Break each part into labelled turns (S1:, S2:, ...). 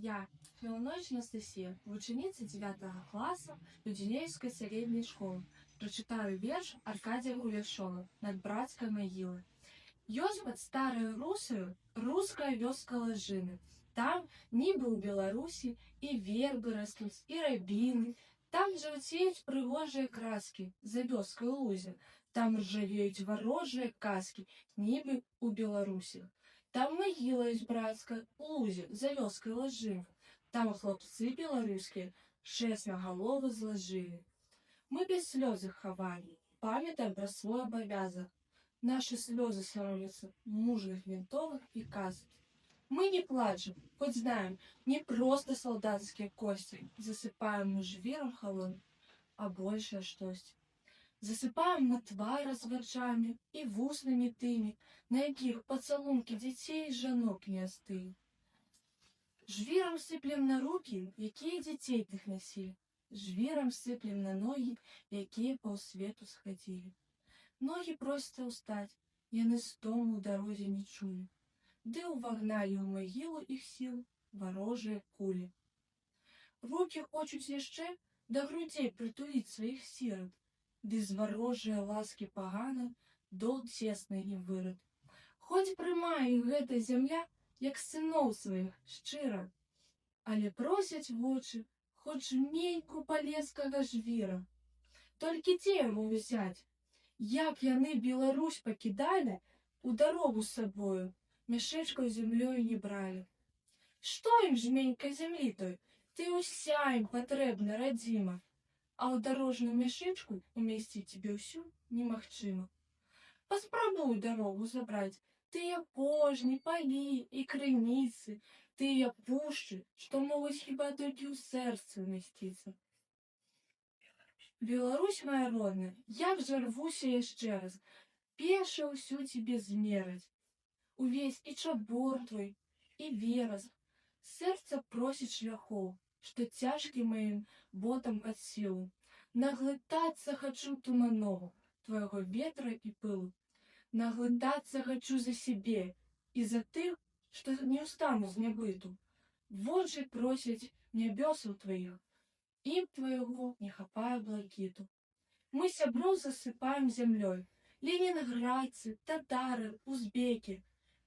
S1: Я, Філонович Анастасія, учениця 9 класу Людинейської середньої школи. Прочитаю вірш Аркадія Кулешова «Над братською могилою». Ёсць пад старою русою руская вёска Лажыны. Там, нібы ў Беларусі, і вербы растуць, і рабіны. Там жаўцеюць прыгожыя краскі за вёскай у лузе. Там ржавеюць варожыя казкі, нібы ў Беларусі. Там магіла ёсць брацкая у лузе за вёскай Лажыны. Там хлопцы беларускія шэснагаловы злажылі. Мы без слёз іх хавалі, памятаем пра свой абавязак. Наши слезы становятся мужных винтовых и казок. Мы не плачем, хоть знаем, не просто солдатские кости. Засыпаем мы жвіром холодным, а большее штось. Засыпаем мы твар разварчами и вуснами тыми, на якіх поцелунки детей и жанок не остыли. Жвіром сыплем на руки, якія детей тых носили. Жвіром сыплем на ноги, якія паўсвету схадзілі. Ноги просто устать, яны стому ў дарозе не чулі. Ды увагналі ў магілу іх сіл варожыя кулі. Рукі хочуць яшчэ да грудзей прытуліць сваіх сірат, ды з варожыя ласкі пагана дол цесны ім вырад. Хоць прымае іх гэта зямля, як сыноў сваіх, шчыра, але просяць вочы хоць жменьку палескага жвіра. Толькі дзе яму взяць? Як яны Беларусь пакідалі, у дарогу з сабою, мяшэчкаў зямлёю не бралі. Што ім жменька зямлі той? Ты ўся ім патрэбна, радзіма, а ў дарожную мяшэчку умесціць тебе ўсю немагчыма. Паспрабуй дарогу забраць, тыя пожні, палі і крыніцы, тыя пушчы, што могуць хіба толькі ў сэрцы ўмясціцца. Беларусь моя родная, я б рвуся яшчэ раз, пеша ўсю тебе змераць. Увесь і чабор твой, і верас, сэрца просіць шляхоў, што цяжкім маім ботам ад сілу. Наглытацца хачу туманоў, твайго ветра і пылу. Наглытацца хачу за сябе і за тых, што не ўстану з нябыту. Вочы просяць нябёсаў тваіх, ім твайго не хапае блакіту. Мы сяброў засыпаем зямлёй, ленінградцы, татары, узбекі.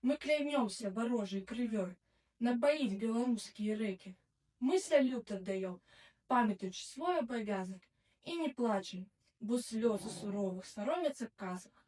S1: Мы клянёмся варожай крывёй напаіць беларускія рэкі. Мы салют аддаём, памятаючы свой абавязак, і не плачем, бо слёзы суровых саромяцца казак.